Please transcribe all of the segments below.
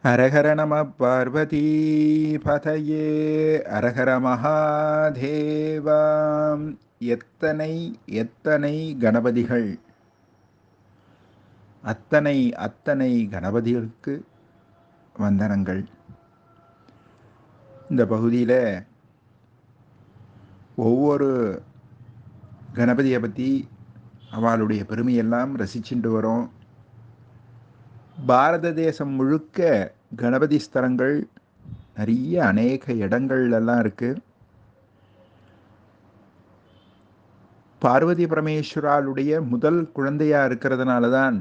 ஹரஹர நம பார்வதி பதையே ஹரஹர மகாதேவாம். எத்தனை எத்தனை கணபதிகள், அத்தனை அத்தனை கணபதிகளுக்கு வந்தனங்கள். இந்த பகுதியில் ஒவ்வொரு கணபதியை பற்றி அவளுடைய பெருமையெல்லாம் ரசிச்சுட்டு வரோம். பாரத தேசம் முழுக்க கணபதி ஸ்தலங்கள் நிறைய அநேக இடங்கள்லாம் இருக்குது. பார்வதி பரமேஸ்வராளுடைய முதல் குழந்தையாக இருக்கிறதுனால தான்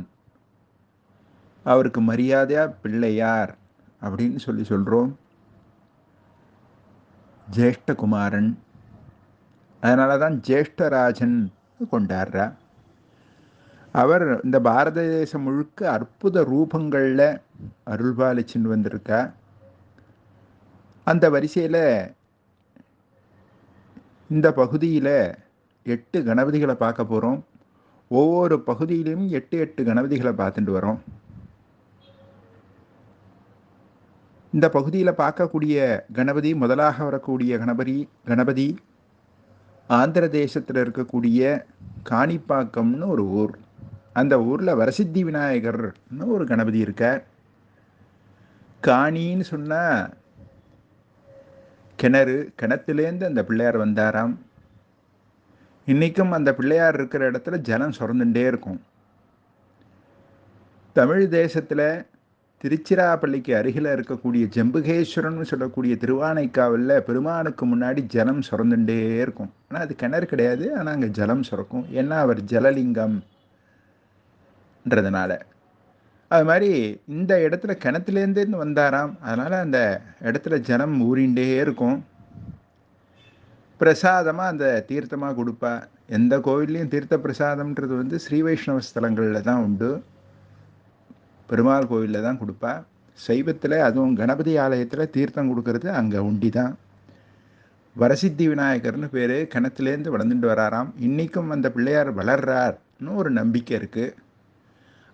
அவருக்கு மரியாதையாக பிள்ளையார் அப்படின்னு சொல்கிறோம். ஜேஷ்டகுமாரன், அதனால தான் ஜேஷ்டராஜன் கொண்டாடுறா. அவர் இந்த பாரத தேசம் முழுக்க அற்புத ரூபங்களில் அருள்பாலிச்சுன்னு வந்திருக்கா. அந்த வரிசையில் இந்த பகுதியில் 8 கணபதிகளை பார்க்க போகிறோம். ஒவ்வொரு பகுதியிலும் 8 கணபதிகளை பார்த்துட்டு வரோம். இந்த பகுதியில் பார்க்கக்கூடிய கணபதி, முதலாக வரக்கூடிய கணபதி ஆந்திர தேசத்தில் இருக்கக்கூடிய காணிப்பாக்கம்னு ஒரு ஊர். அந்த ஊரில் வரசித்தி விநாயகர்னு ஒரு கணபதி இருக்கார். காணின்னு சொன்னால் கிணத்துலேருந்து அந்த பிள்ளையார் வந்தாராம். இன்றைக்கும் அந்த பிள்ளையார் இருக்கிற இடத்துல ஜலம் சுரந்துட்டே இருக்கும். தமிழ் தேசத்தில் திருச்சிராப்பள்ளிக்கு அருகில் இருக்கக்கூடிய ஜம்புகேஸ்வரன் சொல்லக்கூடிய திருவானைக்காவில் பெருமானுக்கு முன்னாடி ஜலம் சுரந்துட்டே இருக்கும். ஆனால் அது கிணறு கிடையாது, ஆனால் அங்கே ஜலம் சுரக்கும். ஏன்னா அவர் ஜலலிங்கம்ன்றதுனால. அது மாதிரி இந்த இடத்துல கிணத்துலேருந்து வந்தாராம். அதனால் அந்த இடத்துல ஜலம் ஊறிண்டே இருக்கும். பிரசாதமாக அந்த தீர்த்தமாக கொடுப்பா. எந்த கோவில்லையும் தீர்த்த பிரசாதம்ன்றது ஸ்ரீ வைஷ்ணவ ஸ்தலங்களில் தான் உண்டு. பெருமாள் கோவிலில் தான் கொடுப்பா. சைவத்தில், அதுவும் கணபதி ஆலயத்தில் தீர்த்தம் கொடுக்கறது அங்கே உண்டி தான். வரசித்தி விநாயகர்னு பேர். கிணத்துலேருந்து வளர்ந்துட்டு வராராம். இன்றைக்கும் அந்த பிள்ளையார் வளர்றார்னு ஒரு நம்பிக்கை இருக்குது.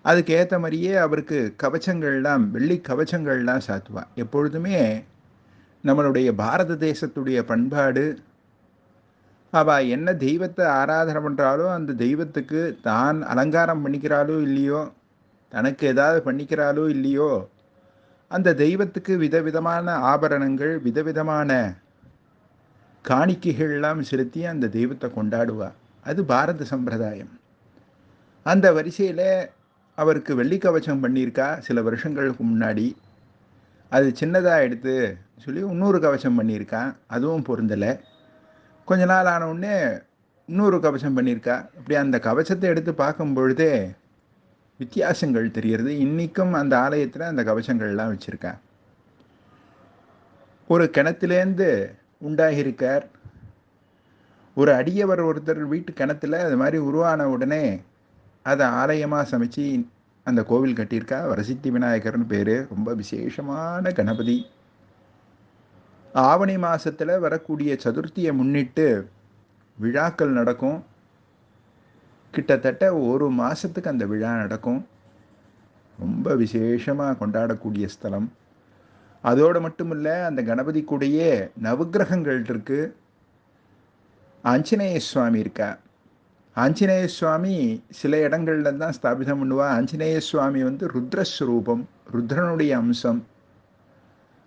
அதுக்கு ஏற்ற மாதிரியே அவருக்கு கவச்சங்கள்லாம், வெள்ளி கவச்சங்கள்லாம் சாத்துவா. எப்பொழுதுமே நம்மளுடைய பாரத தேசத்துடைய பண்பாடு, அவள் என்ன தெய்வத்தை ஆராதனை பண்ணுறாலோ அந்த தெய்வத்துக்கு தான் அலங்காரம் பண்ணிக்கிறாளோ இல்லையோ, தனக்கு ஏதாவது பண்ணிக்கிறாளோ இல்லையோ, அந்த தெய்வத்துக்கு விதவிதமான ஆபரணங்கள், விதவிதமான காணிக்கைகள்லாம் செலுத்தி அந்த தெய்வத்தை கொண்டாடுவா. அது பாரத சம்பிரதாயம். அந்த வரிசையில் அவருக்கு வெள்ளி கவச்சம் பண்ணியிருக்கா சில வருஷங்களுக்கு முன்னாடி. அது சின்னதாக எடுத்து சொல்லி இன்னொரு கவச்சம் பண்ணியிருக்கா. அதுவும் பொருந்தலை. கொஞ்ச நாள் ஆன உடனே இன்னொரு கவச்சம் பண்ணியிருக்கா. அப்படி அந்த கவச்சத்தை எடுத்து பார்க்கும் பொழுதே வித்தியாசங்கள் தெரிகிறது. இன்றைக்கும் அந்த ஆலயத்தில் அந்த கவச்சங்கள்லாம் வச்சுருக்கா. ஒரு கிணத்துலேருந்து உண்டாகியிருக்கார். ஒரு அடியவர் ஒருத்தர் வீட்டு கிணத்துல அது மாதிரி உருவான உடனே அதை ஆலயமாக சமைச்சு அந்த கோவில் கட்டியிருக்கா. வரசித்தி விநாயகர்னு பேர். ரொம்ப விசேஷமான கணபதி. ஆவணி மாதத்தில் வரக்கூடிய சதுர்த்தியை முன்னிட்டு விழாக்கள் நடக்கும். கிட்டத்தட்ட ஒரு மாதத்துக்கு அந்த விழா நடக்கும். ரொம்ப விசேஷமாக கொண்டாடக்கூடிய ஸ்தலம். அதோடு மட்டும் இல்லை, அந்த கணபதி கூடயே நவக்கிரகங்கள் இருக்குது. ஆஞ்சநேய சுவாமி இருக்கா. ஆஞ்சநேய சுவாமி சில இடங்கள்ல தான் ஸ்தாபிதம் பண்ணுவா. ஆஞ்சநேய சுவாமி ருத்ரஸ்வரூபம், ருத்ரனுடைய அம்சம்.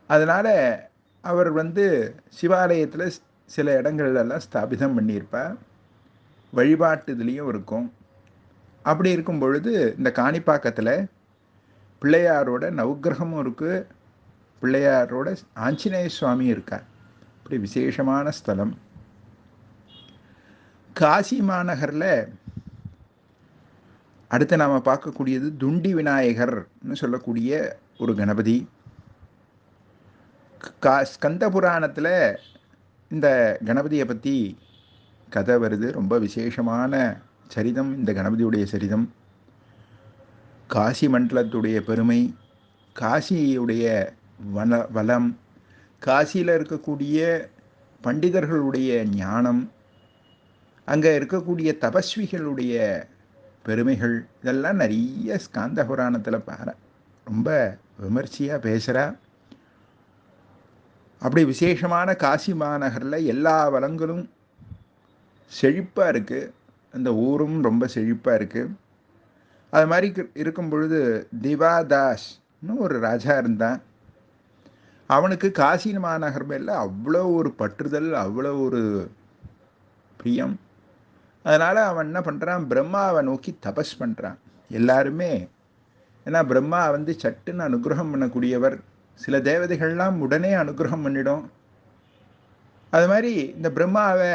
அதனால் அவர் சிவாலயத்தில் சில இடங்கள்லாம் ஸ்தாபிதம் பண்ணியிருப்பா. வழிபாட்டு இதுலேயும் இருக்கும். அப்படி இருக்கும் பொழுது இந்த காணிப்பாக்கத்தில் பிள்ளையாரோட நவக்கிரகமும் இருக்குது, பிள்ளையாரோட ஆஞ்சநேய சுவாமியும் இருக்கார். இப்படி விசேஷமான ஸ்தலம். காசி மாநகரில் அடுத்து நாம் பார்க்கக்கூடியது துண்டி விநாயகர்னு சொல்லக்கூடிய ஒரு கணபதி. ஸ்கந்த புராணத்தில் இந்த கணபதியை பற்றி கதை வருது. ரொம்ப விசேஷமான சரிதம் இந்த கணபதியுடைய சரிதம். காசி மண்டலத்துடைய பெருமை, காசியுடைய வளம், காசியில் இருக்கக்கூடிய பண்டிதர்களுடைய ஞானம், அங்கே இருக்கக்கூடிய தபஸ்விகளுடைய பெருமைகள், இதெல்லாம் நிறைய ஸ்காந்த புராணத்தில் ரொம்ப விமர்சையாக பேசுகிறா. அப்படி விசேஷமான காசி மாநகரில் எல்லா வளங்களும் செழிப்பாக இருக்குது. அந்த ஊரும் ரொம்ப செழிப்பாக இருக்குது. அது மாதிரி இருக்கும் பொழுது திவாதாஸ்னு ஒரு ராஜா இருந்தான். அவனுக்கு காசி மாநகர் மேலே அவ்வளோ ஒரு பற்றுதல், அவ்வளோ ஒரு பிரியம். அதனால் அவன் என்ன பண்ணுறான், பிரம்மாவை நோக்கி தபஸ் பண்ணுறான். எல்லாருமே, ஏன்னா பிரம்மா சட்டுன்னு அனுகிரகம் பண்ணக்கூடியவர். சில தேவதைகள்லாம் உடனே அனுகிரகம் பண்ணிடும். அது மாதிரி இந்த பிரம்மாவை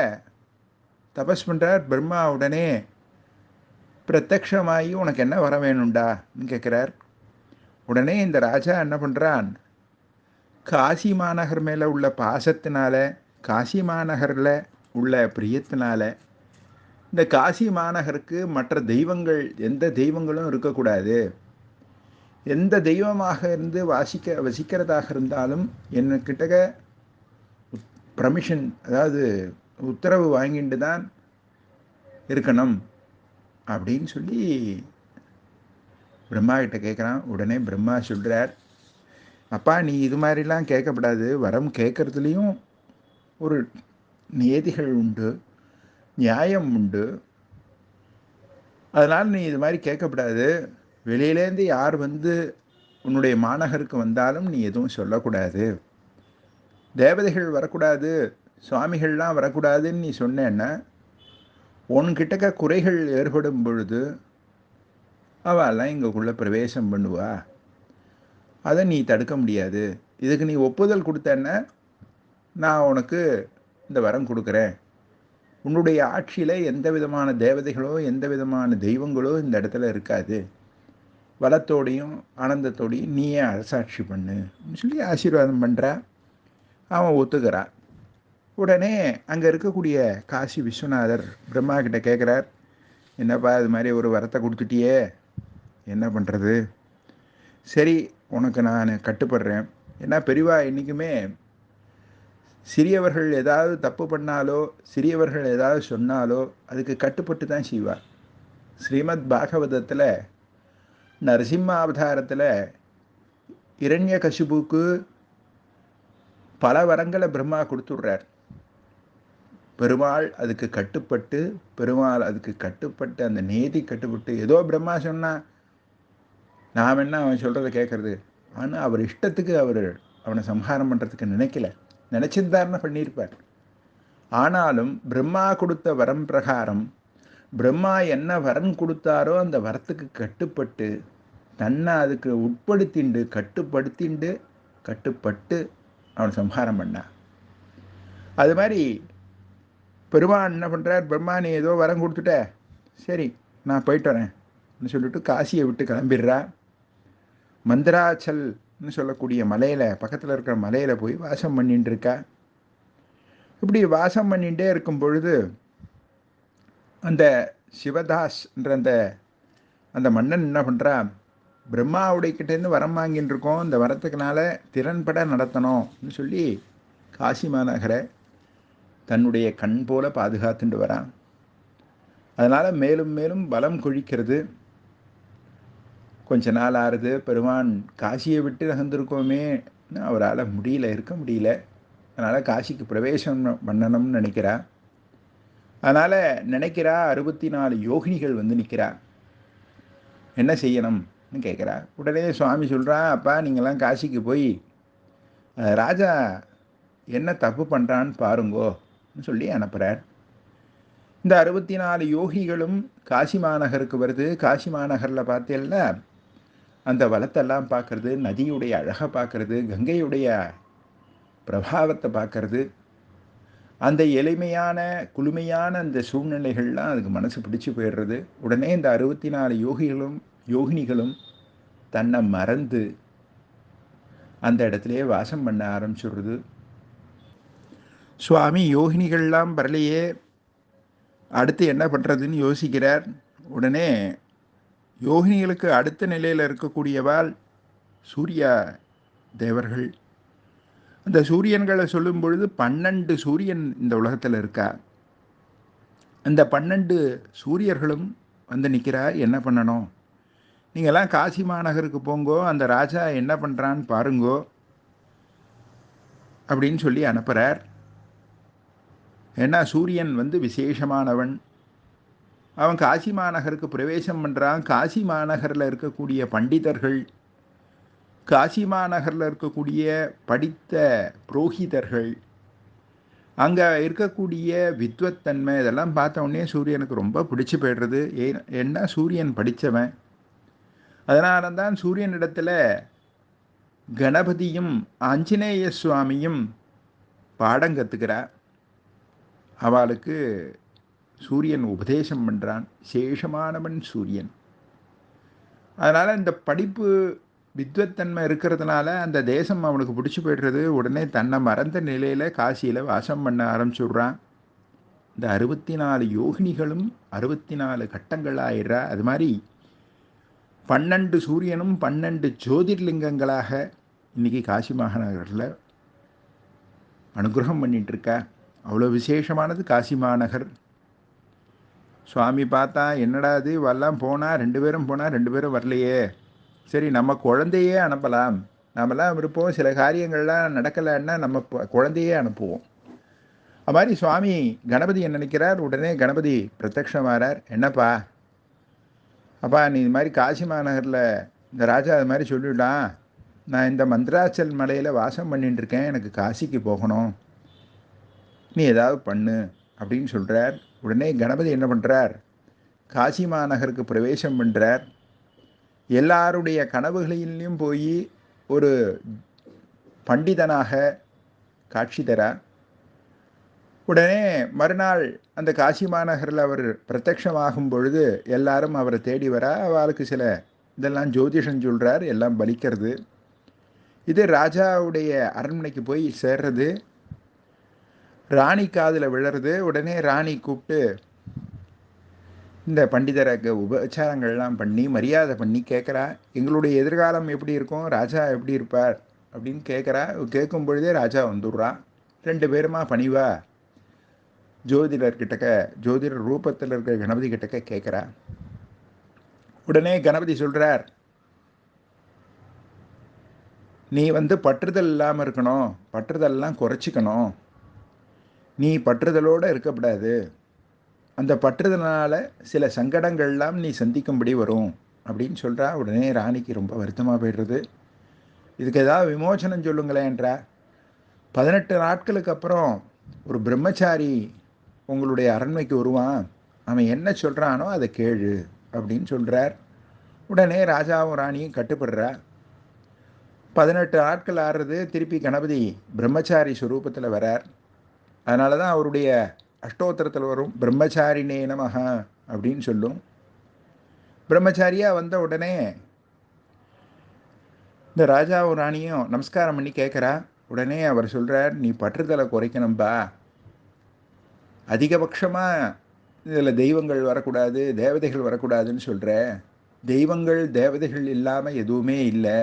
தபஸ் பண்ணுறார். பிரம்மா உடனே பிரத்யக்ஷமாகி உனக்கு என்ன வர வேணும்டான்னு கேட்குறார். உடனே இந்த ராஜா என்ன பண்ணுறான், காசி மாநகர் மேலே உள்ள பாசத்தினால, காசி மாநகரில் உள்ள பிரியத்தினால, இந்த காசி மாநகருக்கு மற்ற தெய்வங்கள், எந்த தெய்வங்களும் இருக்கக்கூடாது. எந்த தெய்வமாக இருந்து வசிக்கிறதாக இருந்தாலும் என்கிட்ட பர்மிஷன், அதாவது உத்தரவு வாங்கிட்டு தான் இருக்கணும் அப்படின்னு சொல்லி பிரம்மா கிட்ட கேட்குறான். உடனே பிரம்மா சொல்கிறார், அப்பா நீ இது மாதிரிலாம் கேட்கக்கூடாது. வரம் கேட்குறதுலேயும் ஒரு நியதிகள் உண்டு, நியாயம் உண்டு. அதனால் நீ இது மாதிரி கேட்கக்கூடாது. வெளியிலேருந்து யார் உன்னுடைய மாநகருக்கு வந்தாலும் நீ எதுவும் சொல்லக்கூடாது. தேவதைகள் வரக்கூடாது, சுவாமிகள்லாம் வரக்கூடாதுன்னு நீ சொன்னேன்னா உன்கிட்ட குறைகள் ஏற்படும் பொழுது அவெல்லாம் இங்கக்குள்ளே பிரவேசம் பண்ணுவா. அதை நீ தடுக்க முடியாது. இதுக்கு நீ ஒப்புதல் கொடுத்தேன்னா நான் உனக்கு இந்த வரம் கொடுக்குறேன். உன்னுடைய ஆட்சியில் எந்த விதமான தேவதைகளோ எந்த விதமான தெய்வங்களோ இந்த இடத்துல இருக்காது. வளத்தோடையும் ஆனந்தத்தோடையும் நீயே அரசாட்சி பண்ணுன்னு சொல்லி ஆசீர்வாதம் பண்ணுறா. அவன் ஒத்துக்கிறான். உடனே அங்கே இருக்கக்கூடிய காசி விஸ்வநாதர் பிரம்மா கிட்ட கேட்குறார், என்னப்பா இது மாதிரி ஒரு வரத்தை கொடுத்துட்டியே, என்ன பண்ணுறது? சரி, உனக்கு நான் கட்டுப்படுறேன். ஏன்னா பெரியவா என்றைக்குமே சிறியவர்கள் ஏதாவது தப்பு பண்ணாலோ சிறியவர்கள் ஏதாவது சொன்னாலோ அதுக்கு கட்டுப்பட்டு தான் செய்வார். ஸ்ரீமத் பாகவதத்தில் நரசிம்ம அவதாரத்தில் இரண்யகசிபுக்கு பல வரங்களை பிரம்மா கொடுத்துட்றார். பெருமாள் அதுக்கு கட்டுப்பட்டு அந்த நேதி கட்டுப்பட்டு, ஏதோ பிரம்மா சொன்னால் நாம் என்ன அவன் சொல்கிறத கேட்குறது. ஆனால் அவர் இஷ்டத்துக்கு அவனை சம்ஹாரம் பண்ணுறதுக்கு நினச்சிருந்தாருன்னு பண்ணியிருப்பார். ஆனாலும் பிரம்மா கொடுத்த வரம் பிரகாரம் பிரம்மா என்ன வரம் கொடுத்தாரோ அந்த வரத்துக்கு கட்டுப்பட்டு தன்னை அதுக்கு கட்டுப்பட்டு அவன் சம்ஹாரம் பண்ணான். அது மாதிரி பெருமான் என்ன பண்ணுறார், பிரம்மா நீ ஏதோ வரம் கொடுத்துட்ட, சரி நான் போயிட்டு வரேன்னு சொல்லிட்டு காசியை விட்டு கிளம்பிடுறா. மந்திராச்சல்னு சொல்லக்கூடிய மலையில், பக்கத்தில் இருக்கிற மலையில் போய் வாசம் பண்ணிட்டு இருக்கா. இப்படி வாசம் பண்ணிகிட்டே இருக்கும் பொழுது அந்த சிவதாஸ்ன்ற அந்த மன்னன் என்ன பண்ணுறான், பிரம்மாவுடைய கிட்டேருந்து வரம் வாங்கின்னு இருக்கோம், இந்த வரத்துக்குனால திறன்பட நடத்தணும்னு சொல்லி காசி மாநகரை தன்னுடைய கண் போல பாதுகாத்துட்டு வரான். அதனால் மேலும் மேலும் பலம் கொழிக்கிறது. கொஞ்ச நாள் ஆறுது. பெருமான் காசியை விட்டு நகர்ந்திருக்கோமே, அவரால் இருக்க முடியல. அதனால் காசிக்கு பிரவேசம் பண்ணணும்னு நினைக்கிறா. அதனால் நினைக்கிறா 64 யோகினிகள் நிற்கிறா. என்ன செய்யணும்னு கேட்குறா. உடனே சுவாமி சொல்கிறா, அப்பா நீங்கள்லாம் காசிக்கு போய் ராஜா என்ன தப்பு பண்ணுறான்னு பாருங்கோன்னு சொல்லி அனுப்புகிறார். இந்த 64 யோகிகளும் காசி மாநகருக்கு வருது. காசி மாநகரில் பார்த்தேன்னா அந்த வளத்தெல்லாம் பார்க்கறது, நதியுடைய அழகை பார்க்கறது, கங்கையுடைய பிரபாவத்தை பார்க்கறது, அந்த எளிமையான குளுமையான அந்த சூழ்நிலைகள்லாம் அதுக்கு மனசு பிடிச்சு போயிடுறது. உடனே இந்த 64 யோகினிகளும் தன்னை மறந்து அந்த இடத்துலையே வாசம் பண்ண ஆரம்பிச்சுடுறது. சுவாமி யோகினிகள்லாம் வரலையே, அடுத்து என்ன பண்ணுறதுன்னு யோசிக்கிறார். உடனே யோகினிகளுக்கு அடுத்த நிலையில் இருக்கக்கூடியவாள் சூர்யா தேவர்கள். அந்த சூரியன்களை சொல்லும் பொழுது 12 சூரியன் இந்த உலகத்தில் இருக்கா. அந்த 12 சூரியர்களும் நிற்கிறா. என்ன பண்ணணும், நீங்கள்லாம் காசி மாநகருக்கு போங்கோ, அந்த ராஜா என்ன பண்ணுறான்னு பாருங்கோ அப்படின்னு சொல்லி அனுப்புகிறார். ஏன்னா சூரியன் விசேஷமானவன். அவன் காசி மாநகருக்கு பிரவேசம் பண்ணுறான். காசி மாநகரில் இருக்கக்கூடிய பண்டிதர்கள், காசி மாநகரில் இருக்கக்கூடிய படித்த புரோகிதர்கள், அங்கே இருக்கக்கூடிய வித்வத்தன்மை இதெல்லாம் பார்த்த உடனே சூரியனுக்கு ரொம்ப பிடிச்சி போய்டுறது. ஏன்னா சூரியன் படித்தவன். அதனால தான் சூரியனிடத்தில் கணபதியும் ஆஞ்சநேய சுவாமியும் பாடம் கற்றுக்கிறார். அவளுக்கு சூரியன் உபதேசம் பண்ணுறான். சேஷமானவன் சூரியன். அதனால் இந்த படிப்பு வித்வத்தன்மை இருக்கிறதுனால அந்த தேசம் அவனுக்கு பிடிச்சி போய்டுறது. உடனே தன்னை மறந்த நிலையில் காசியில் வாசம் பண்ண ஆரம்பிச்சுடுறான். இந்த 64 யோகினிகளும் 64 கட்டங்களாயிடுறா. அது மாதிரி 12 சூரியனும் 12 ஜோதிர்லிங்கங்களாக இன்றைக்கி காசி மாநகரில் அனுகிரகம் பண்ணிகிட்ருக்கா. அவ்வளோ விசேஷமானது காசி மாநகர். சுவாமி பார்த்தா, என்னடா இது இவெல்லாம் போனால் 2 பேரும் போனால் 2 பேரும் வரலையே, சரி நம்ம குழந்தையே அனுப்பலாம். நாமெல்லாம் இருப்போம், சில காரியங்கள்லாம் நடக்கலைன்னா நம்ம குழந்தையே அனுப்புவோம். அது மாதிரி சுவாமி கணபதி என்ன நினைக்கிறார். உடனே கணபதி பிரத்யக்ஷமாகிறார். என்னப்பா, அப்பா நீ இது மாதிரி காசி மாநகரில் இந்த ராஜா அது மாதிரி சொல்லிவிட்டான், நான் இந்த மந்திராச்சல் மலையில் வாசம் பண்ணிட்டு இருக்கேன், எனக்கு காசிக்கு போகணும், நீ ஏதாவது பண்ணு அப்படின்னு சொல்கிறார். உடனே கணபதி என்ன பண்ணுறார், காசி மாநகருக்கு பிரவேசம் பண்ணுறார். எல்லாருடைய கனவுகளிலையும் போய் ஒரு பண்டிதனாக காட்சி தரார். உடனே மறுநாள் அந்த காசி மாநகரில் அவர் பிரத்யக்ஷமாகும் பொழுது எல்லாரும் அவரை தேடி வர, அவளுக்கு சில இதெல்லாம் ஜோதிஷம் சொல்கிறார், எல்லாம் பலிக்கிறது. இது ராஜாவுடைய அரண்மனைக்கு போய் சேர்றது. ராணி காதில் விழறது. உடனே ராணி கூப்பிட்டு இந்த பண்டிதருக்கு உபச்சாரங்கள்லாம் பண்ணி மரியாதை பண்ணி கேட்குறா, எங்களுடைய எதிர்காலம் எப்படி இருக்கும், ராஜா எப்படி இருப்பார் அப்படின்னு கேட்குறா. கேட்கும் பொழுதே ராஜா வந்துடுறான். 2 பேருமா பணிவா ஜோதிடர்கிட்டக்க, ஜோதிடர் ரூபத்தில் இருக்கிற கணபதி கிட்டக்க கேட்குறா. உடனே கணபதி சொல்கிறார், நீ பற்றுதல் இல்லாமல் இருக்கணும், பற்றுதல்லாம் குறைச்சிக்கணும், நீ பற்றுதலோடு இருக்கக்கூடாது, அந்த பற்றுதனால சில சங்கடங்கள்லாம் நீ சந்திக்கும்படி வரும் அப்படின்னு சொல்கிறா. உடனே ராணிக்கு ரொம்ப வருத்தமாக போய்டுறது. இதுக்கு ஏதாவது விமோசனம் சொல்லுங்களேன்றா. 18 நாட்களுக்கு அப்புறம் ஒரு பிரம்மச்சாரி உங்களுடைய அரண்மைக்கு வருவான், அவன் என்ன சொல்கிறானோ அதை கேளு அப்படின்னு சொல்கிறார். உடனே ராஜாவும் ராணியும் கட்டுப்படுறா. 18 நாட்கள் ஆடுறது. திருப்பி கணபதி பிரம்மச்சாரி ஸ்வரூபத்தில் வரார். அதனால தான் அவருடைய அஷ்டோத்திரத்தில் வரும், பிரம்மச்சாரினே நமஹ அப்படின்னு சொல்லும். பிரம்மச்சாரியாக வந்த உடனே இந்த ராஜாவும் ராணியும் நமஸ்காரம் பண்ணி கேட்குறா. உடனே அவர் சொல்கிறார், நீ பற்றுதலை குறைக்கணும்பா, அதிகபட்சமாக இதில் தெய்வங்கள் வரக்கூடாது, தேவதைகள் வரக்கூடாதுன்னு சொல்கிற. தெய்வங்கள் தேவதைகள் இல்லாமல் எதுவுமே இல்லை.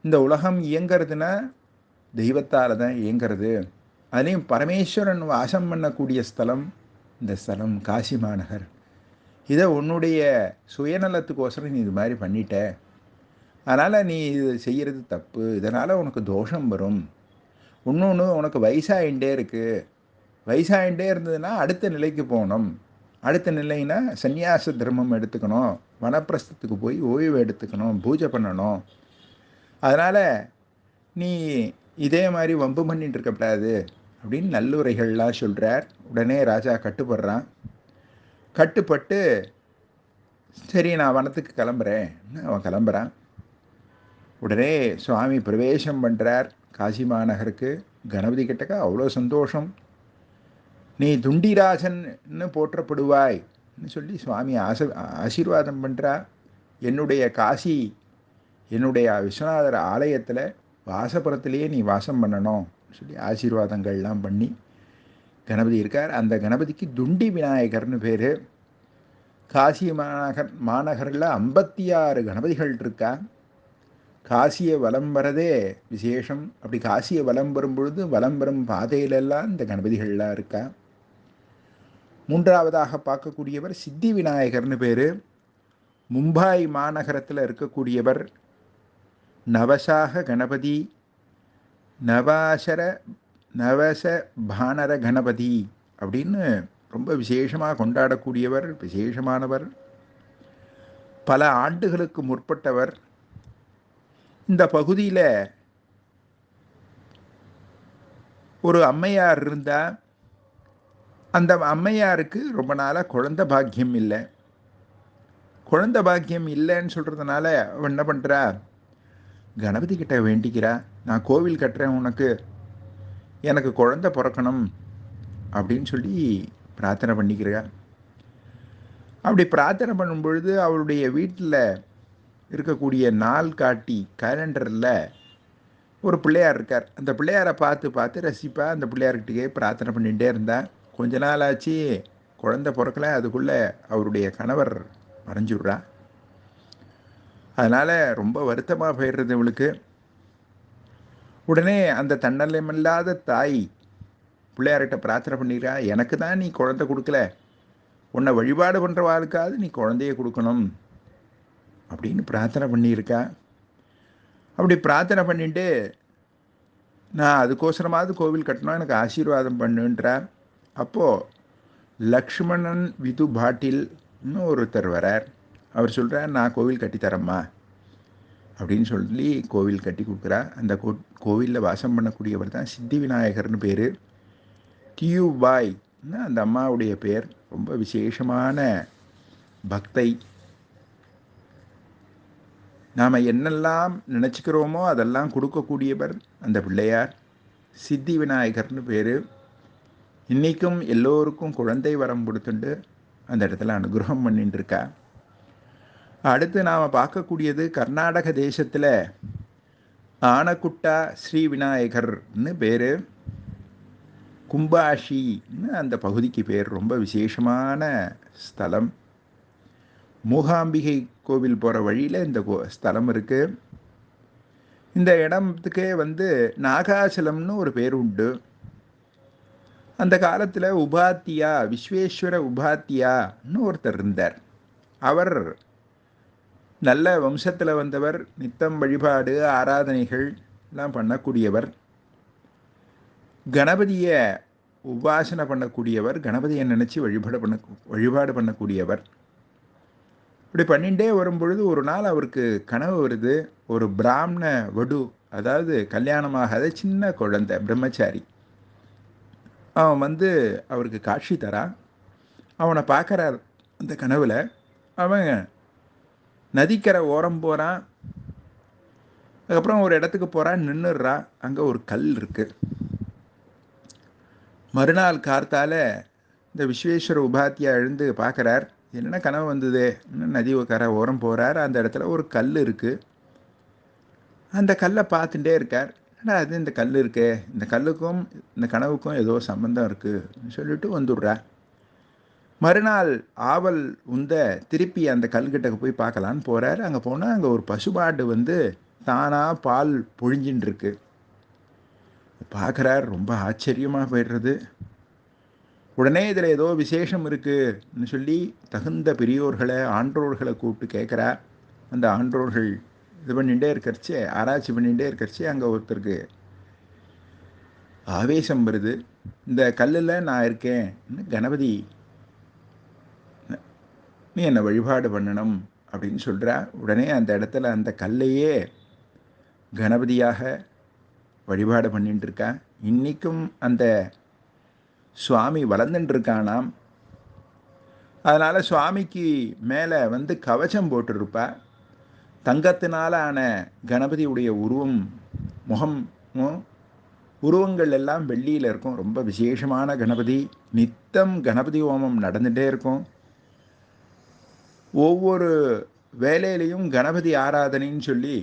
இந்த உலகம் இயங்கிறதுனா தெய்வத்தால் தான் இயங்கிறது. அதுலேயும் பரமேஸ்வரன் வாசம் பண்ணக்கூடிய ஸ்தலம் இந்த ஸ்தலம் காசி மாநகர். இதை உன்னுடைய சுயநலத்துக்கோசரம் நீ இது மாதிரி பண்ணிட்ட, அதனால் நீ இது செய்கிறது தப்பு, இதனால் உனக்கு தோஷம் வரும். இன்னொன்று, உனக்கு வயசாகிட்டே இருக்குது, வயசாகிட்டே இருந்ததுன்னா அடுத்த நிலைக்கு போகணும். அடுத்த நிலைன்னா சந்நியாச தர்மம் எடுத்துக்கணும், வனப்பிரஸ்தத்துக்கு போய் ஓய்வு எடுத்துக்கணும், பூஜை பண்ணணும். அதனால் நீ இதே மாதிரி வம்பு பண்ணிட்டு இருக்கக்கூடாது அப்படின்னு நல்லுரைகள்லாம் சொல்கிறார். உடனே ராஜா கட்டுப்படுறான். கட்டுப்பட்டு சரி நான் வனத்துக்கு கிளம்புறேன் அவன் கிளம்புறான். உடனே சுவாமி பிரவேசம் பண்ணுறார் காசி மாநகருக்கு. கணபதி கிட்டக்க அவ்வளோ சந்தோஷம். நீ துண்டிராஜன்னு போற்றப்படுவாய்ன்னு சொல்லி சுவாமி ஆசீர்வாதம் பண்ணுறா. என்னுடைய காசி, என்னுடைய விஸ்வநாதர் ஆலயத்தில் வாசப்புறத்திலேயே நீ வாசம் பண்ணணும் சொல்லி ஆசீர்வாதங்கள்லாம் பண்ணி கணபதி இருக்கார். அந்த கணபதிக்கு துண்டி விநாயகர்னு பேர். காசி மாநகரில் 56 கணபதிகள் இருக்கா. காசியை வலம் வரதே விசேஷம். அப்படி காசியை வலம் வரும்பொழுது வலம் வரும் பாதையிலெல்லாம் இந்த கணபதிகள்லாம் இருக்கா. 3ஆவதாக பார்க்கக்கூடியவர் சித்தி விநாயகர்னு பேர். மும்பாய் மாநகரத்தில் இருக்கக்கூடியவர். நவசாக கணபதி, நவாசர நவச பானர கணபதி அப்படின்னு ரொம்ப விசேஷமாக கொண்டாடக்கூடியவர், விசேஷமானவர், பல ஆண்டுகளுக்கு முற்பட்டவர். இந்த பகுதியில் ஒரு அம்மையார் இருந்தா. அந்த அம்மையாருக்கு ரொம்ப நாளாக குழந்தை பாக்கியம் இல்லை. குழந்தை பாக்கியம் இல்லைன்னு சொல்கிறதுனால அவன் என்ன பண்ணுறா, கணபதி கிட்ட வேண்டிக்கிறா, நான் கோவில் கட்டுறேன், உனக்கு எனக்கு குழந்தை பிறக்கணும் அப்படின்னு சொல்லி பிரார்த்தனை பண்ணிக்கிறா. அப்படி பிரார்த்தனை பண்ணும் பொழுது அவளுடைய வீட்டில் இருக்கக்கூடிய நாள் காட்டி கேலண்டரில் ஒரு பிள்ளையார் இருக்கார். அந்த பிள்ளையாரை பார்த்து பார்த்து ரசிப்பா. அந்த பிள்ளையார்கிட்டயே பிரார்த்தனை பண்ணிகிட்டே இருந்தா. கொஞ்ச நாள் ஆச்சு, குழந்தை பிறக்கலை. அதுக்குள்ளே அவருடைய கணவர் மறைஞ்சுடுறா. அதனால் ரொம்ப வருத்தமாக போயிடுறது இவளுக்கு. உடனே அந்த தன்னலமில்லாத தாய் பிள்ளையார்கிட்ட பிரார்த்தனை பண்ணிடுறா, எனக்கு தான் நீ குழந்தை கொடுக்கல, உன்னை வழிபாடு பண்ணுறவாளுக்காவது நீ குழந்தைய கொடுக்கணும் அப்படின்னு பிரார்த்தனை பண்ணியிருக்கா. அப்படி பிரார்த்தனை பண்ணிட்டு, நான் அதுக்கோசரமாவது கோவில் கட்டணும், எனக்கு ஆசீர்வாதம் பண்ணுன்றார். அப்போது லக்ஷ்மணன் விது பாட்டில்னு ஒருத்தர் வரார். அவர் சொல்கிறார், நான் கோவில் கட்டித்தரம்மா அப்படின்னு சொல்லி கோவில் கட்டி கொடுக்குறா. அந்த கோவிலில் வாசம் பண்ணக்கூடியவர் தான் சித்தி விநாயகர்னு பேர். டியூபாய்னு அந்த அம்மாவுடைய பேர். ரொம்ப விசேஷமான பக்தை. நாம் என்னெல்லாம் நினச்சிக்கிறோமோ அதெல்லாம் கொடுக்கக்கூடியவர் அந்த பிள்ளையார். சித்தி விநாயகர்னு பேர். இன்றைக்கும் எல்லோருக்கும் குழந்தை வரம் கொடுத்துட்டு அந்த இடத்துல அனுகிரகம் பண்ணிட்டு இருக்கா. அடுத்து நாம் பார்க்கக்கூடியது கர்நாடக தேசத்தில் ஆனகுட்டா ஸ்ரீ விநாயகர்னு பேர். கும்பாஷின்னு அந்த பகுதிக்கு பேர். ரொம்ப விசேஷமான ஸ்தலம். மூகாம்பிகை கோவில் போகிற வழியில் இந்த ஸ்தலம் இருக்குது. இந்த இடத்துக்கே நாகாசலம்னு ஒரு பேர் உண்டு. அந்த காலத்தில் உபாத்தியா, விஸ்வேஸ்வர உபாத்தியான்னு ஒருத்தர் இருந்தார். அவர் நல்ல வம்சத்தில் வந்தவர். நித்தம் வழிபாடு ஆராதனைகள் எல்லாம் பண்ணக்கூடியவர். கணபதியை உபாசனை பண்ணக்கூடியவர். கணபதியை நினச்சி வழிபாடு பண்ணக்கூடியவர். இப்படி பண்ணிகிட்டே வரும்பொழுது ஒரு நாள் அவருக்கு கனவு வருது. ஒரு பிராமண வடு, அதாவது கல்யாணமாகாத சின்ன குழந்தை, பிரம்மச்சாரி, அவன் அவருக்கு காட்சி தரான். அவனை பார்க்குறார் அந்த கனவில். அவன் நதிக்கரை ஓரம் போகிறான். அதுக்கப்புறம் ஒரு இடத்துக்கு போகிறான், நின்றுடுறான். அங்கே ஒரு கல் இருக்குது. மறுநாள் கார்த்தால இந்த விஸ்வேஸ்வர உபாத்தியா எழுந்து பார்க்குறார். என்ன கனவு வந்தது? நதி கரை ஓரம் போகிறார். அந்த இடத்துல ஒரு கல் இருக்குது. அந்த கல்லை பார்த்துட்டே இருக்கார். ஏன்னா அது இந்த கல் இருக்கே, இந்த கல்லுக்கும் இந்த கனவுக்கும் ஏதோ சம்பந்தம் இருக்குன்னு சொல்லிட்டு வந்துடுறார். மறுநாள் ஆவல் திருப்பி அந்த கல்கிட்ட போய் பார்க்கலான்னு போகிறார். அங்கே போனால் அங்கே ஒரு பசுமாடு தானாக பால் பொழிஞ்சின்னு இருக்கு. பார்க்குறார். ரொம்ப ஆச்சரியமாக போயிடுறது. உடனே இதில் ஏதோ விசேஷம் இருக்குன்னு சொல்லி தகுந்த பெரியோர்களை, ஆன்றோர்களை கூப்பிட்டு கேட்குறார். அந்த ஆன்றோர்கள் இது பண்ணிகிட்டே இருக்கிறச்சே, ஆராய்ச்சி பண்ணிகிட்டே இருக்கிறச்சே, அங்கே ஒருத்தருக்கு ஆவேசம் வருது. இந்த கல்லில் நான் இருக்கேன், கணபதி நீ என்னை வழிபாடு பண்ணணும் அப்படின்னு சொல்கிறா. உடனே அந்த இடத்துல அந்த கல்லையே கணபதியாக வழிபாடு பண்ணிட்டு இருக்கா. இன்றைக்கும் அந்த சுவாமி வளர்ந்துட்டுருக்கானாம். அதனால் சுவாமிக்கு மேலே கவச்சம் போட்டுருப்பா. தங்கத்தினால் ஆன கணபதியுடைய முகமும் உருவங்கள் எல்லாம் வெள்ளியில் இருக்கும். ரொம்ப விசேஷமான கணபதி. நித்தம் கணபதி ஹோமம் நடந்துகிட்டே இருக்கும். ஒவ்வொரு வேலையிலையும் கணபதி ஆராதனைன்னு சொல்லி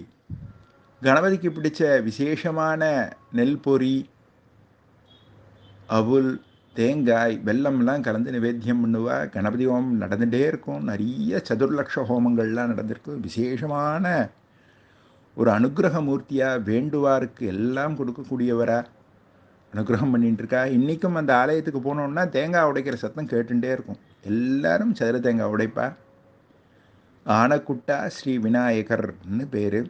கணபதிக்கு பிடிச்ச விசேஷமான நெல் பொரி, அவுல், தேங்காய், வெல்லம்லாம் கலந்து நிவேத்தியம் பண்ணுவா. கணபதி ஹோமம் நடந்துகிட்டே இருக்கும். நிறைய சதுர்லக்ஷ ஹோமங்கள்லாம் நடந்திருக்கும். விசேஷமான ஒரு அனுகிரக மூர்த்தியாக வேண்டுவாருக்கு எல்லாம் கொடுக்கக்கூடியவராக அனுகிரகம் பண்ணிட்டு இருக்கா. இன்றைக்கும் அந்த ஆலயத்துக்கு போனோன்னா தேங்காய் உடைக்கிற சத்தம் கேட்டுகிட்டே இருக்கும். எல்லாரும் சதுர தேங்காய் உடைப்பா. ஆனக்குட்டா ஸ்ரீ விநாயகர்னு பேர்.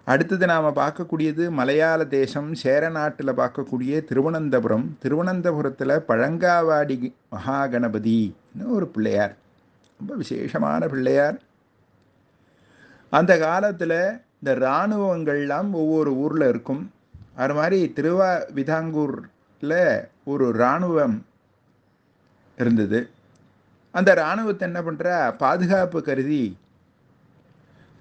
அடுத்தது நாம் பார்க்கக்கூடியது மலையாள தேசம் சேர நாட்டில் பார்க்கக்கூடிய திருவனந்தபுரம். திருவனந்தபுரத்தில் பழங்காவாடி மகாகணபதினு ஒரு பிள்ளையார், ரொம்ப விசேஷமான பிள்ளையார். அந்த காலத்தில் இந்த இராணுவங்கள்லாம் ஒவ்வொரு ஊரில் இருக்கும். அது மாதிரி திருவிதாங்கூரில் ஒரு இராணுவம் இருந்தது. அந்த இராணுவத்தை என்ன பண்ணுறா, பாதுகாப்பு கருதி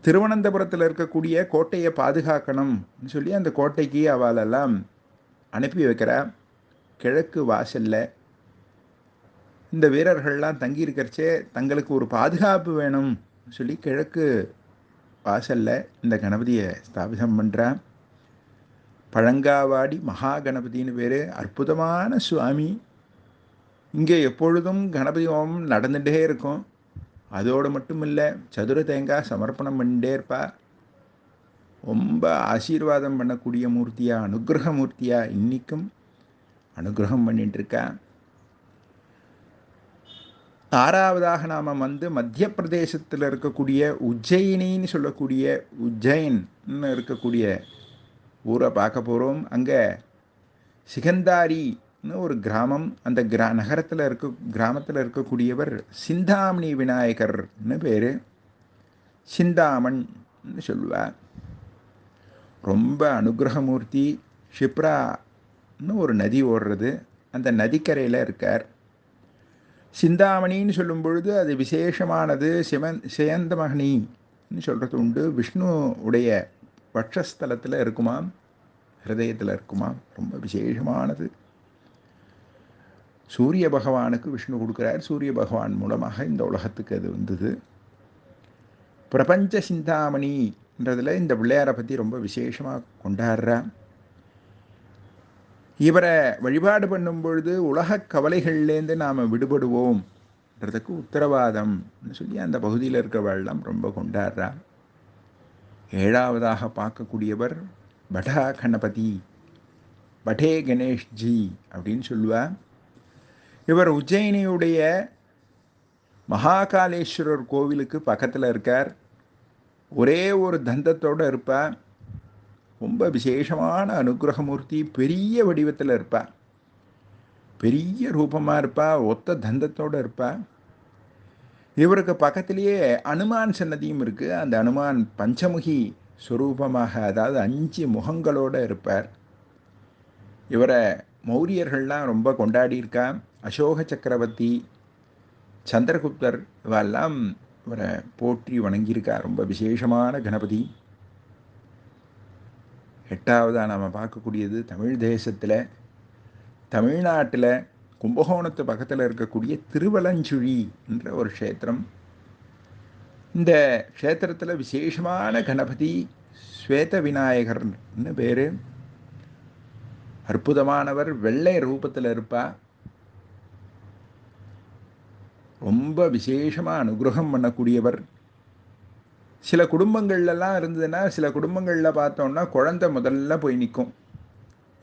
திருவனந்தபுரத்தில் இருக்கக்கூடிய கோட்டையை பாதுகாக்கணும்னு சொல்லி அந்த கோட்டைக்கு அவளெல்லாம் அனுப்பி வைக்கிறா. கிழக்கு வாசலில் இந்த வீரர்கள்லாம் தங்கியிருக்கிறச்சே தங்களுக்கு ஒரு பாதுகாப்பு வேணும் சொல்லி கிழக்கு வாசலில் இந்த கணபதியை ஸ்தாபிதம் பண்ணுறா. பழங்காவாடி மகாகணபதினு பேர். அற்புதமான சுவாமி. இங்கே எப்பொழுதும் கணபதி ஹோமம் நடந்துகிட்டே இருக்கும். அதோடு மட்டும் இல்லை, சதுர தேங்காய் சமர்ப்பணம் பண்ணிட்டே இருப்பா. ரொம்ப ஆசீர்வாதம் பண்ணக்கூடிய மூர்த்தியாக, அனுகிரக மூர்த்தியாக இன்றைக்கும் அனுகிரகம் பண்ணிட்டுருக்கா. ஆறாவதாக நாம் மத்திய பிரதேசத்தில் இருக்கக்கூடிய உஜ்ஜயினின்னு சொல்லக்கூடிய உஜ்ஜைன்னு இருக்கக்கூடிய ஊரை பார்க்க போகிறோம். அங்கே சிகந்தாரின்னு ஒரு கிராமம். அந்த நகரத்தில் கிராமத்தில் இருக்கக்கூடியவர் சிந்தாமணி விநாயகர்னு பேர். சிந்தாமன்னு சொல்லுவார். ரொம்ப அனுகிரகமூர்த்தி. ஷிப்ரான்னு ஒரு நதி ஓடுறது, அந்த நதிக்கரையில் இருக்கார். சிந்தாமணின்னு சொல்லும் பொழுது அது விசேஷமானது. சேந்தமகனின்னு சொல்கிறது உண்டு. விஷ்ணு உடைய வட்சஸ்தலத்தில் இருக்குமாம், ஹிருதயத்தில் இருக்குமாம். ரொம்ப விசேஷமானது. சூரிய பகவானுக்கு விஷ்ணு கொடுக்குறார். சூரிய பகவான் மூலமாக இந்த உலகத்துக்கு அது வந்தது. பிரபஞ்ச சிந்தாமணின்றதில் இந்த பிள்ளையாரை பற்றி ரொம்ப விசேஷமாக கொண்டாடுறா. இவரை வழிபாடு பண்ணும் பொழுது உலக கவலைகள்லேருந்து நாம் விடுபடுவோம்ன்றதுக்கு உத்தரவாதம்னு சொல்லி அந்த பகுதியில் இருக்கிறவெல்லாம் ரொம்ப கொண்டாடுறா. ஏழாவதாக பார்க்கக்கூடியவர் படா கணபதி, படே கணேஷ்ஜி அப்படின்னு சொல்லுவார். இவர் உஜ்ஜயினியுடைய மகாகாலேஸ்வரர் கோவிலுக்கு பக்கத்தில் இருக்கார். ஒரே ஒரு தந்தத்தோடு இருப்பார். ரொம்ப விசேஷமான அனுகிரகமூர்த்தி. பெரிய வடிவத்தில் இருப்பா, பெரிய ரூபமாக இருப்பா, ஒத்த தந்தத்தோடு இருப்பா. இவருக்கு பக்கத்திலேயே அனுமான் சன்னதியும் இருக்குது. அந்த அனுமான் பஞ்சமுகி ஸ்வரூபமாக, அதாவது 5 முகங்களோடு இருப்பார். இவரை மௌரியர்கள்லாம் ரொம்ப கொண்டாடியிருக்கா. அசோக சக்கரவர்த்தி, சந்திரகுப்தர் இவெல்லாம் இவரை போற்றி வணங்கியிருக்கா. ரொம்ப விசேஷமான கணபதி. எட்டாவதாக நாம் பார்க்கக்கூடியது தமிழ் தேசத்தில், தமிழ்நாட்டில் கும்பகோணத்து பக்கத்தில் இருக்கக்கூடிய திருவலஞ்சுழி என்ற ஒரு க்ஷேத்திரம். இந்த க்ஷேத்திரத்தில் விசேஷமான கணபதி ஸ்வேத விநாயகர்னு பேர். அற்புதமானவர். வெள்ளை ரூபத்தில் இருப்பா. ரொம்ப விசேஷமாக அனுகிரகம் பண்ணக்கூடியவர். சில குடும்பங்கள்லாம் இருந்ததுன்னா, சில குடும்பங்களில் பார்த்தோம்னா குழந்தை முதல்ல போய் நிற்கும்.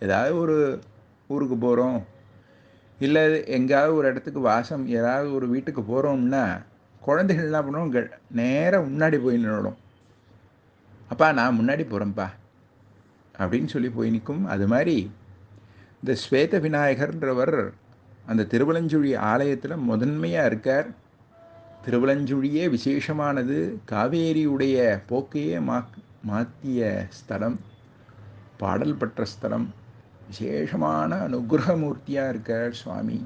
ஏதாவது ஒரு ஊருக்கு போகிறோம், இல்லை எங்கேயாவது ஒரு இடத்துக்கு வாசம், ஏதாவது ஒரு வீட்டுக்கு போகிறோம்னா குழந்தைகள் என்ன பண்ணுவோம், நேராக முன்னாடி போய் நின்றுடும். அப்பா நான் முன்னாடி போகிறேன்ப்பா அப்படின்னு சொல்லி போய் நிற்கும். அது மாதிரி இந்த ஸ்வேத விநாயகர்ன்றவர் அந்த திருவலஞ்சுழி ஆலயத்தில் முதன்மையாக இருக்கார். திருவலஞ்சுழியே விசேஷமானது. காவேரியுடைய போக்கையே மாற்றிய ஸ்தலம், பாடல் பெற்ற ஸ்தலம். விசேஷமான அனுகிரகமூர்த்தியாக இருக்கார் சுவாமி.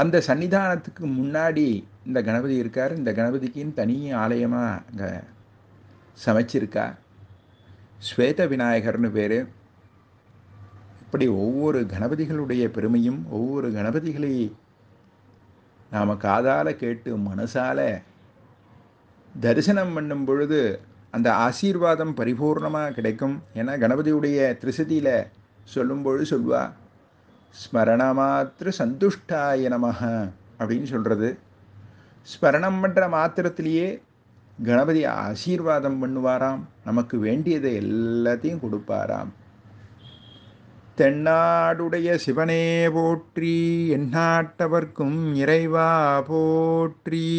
அந்த சன்னிதானத்துக்கு முன்னாடி இந்த கணபதி இருக்கார். இந்த கணபதிக்குன்னு தனி ஆலயமாக அங்கே சமைச்சிருக்கா. ஸ்வேத விநாயகர்னு பேர். இப்படி ஒவ்வொரு கணபதிகளுடைய பெருமையும், ஒவ்வொரு கணபதிகளை நாம் காதால் கேட்டு மனசால் தரிசனம் பண்ணும் பொழுது அந்த ஆசீர்வாதம் பரிபூர்ணமாக கிடைக்கும். ஏன்னா கணபதியுடைய திருசதியில் சொல்லும்பொழுது சொல்வா, ஸ்மரணமாத்திர சந்துஷ்டாய நமஹ அப்படின்னு சொல்கிறது. ஸ்மரணம் பண்ணுற மாத்திரத்திலேயே கணபதி ஆசீர்வாதம் பண்ணுவாராம், நமக்கு வேண்டியதை எல்லாத்தையும் கொடுப்பாராம். தென்னாடுடைய சிவனே போற்றி, எந்நாட்டவர்க்கும் இறைவா போற்றி.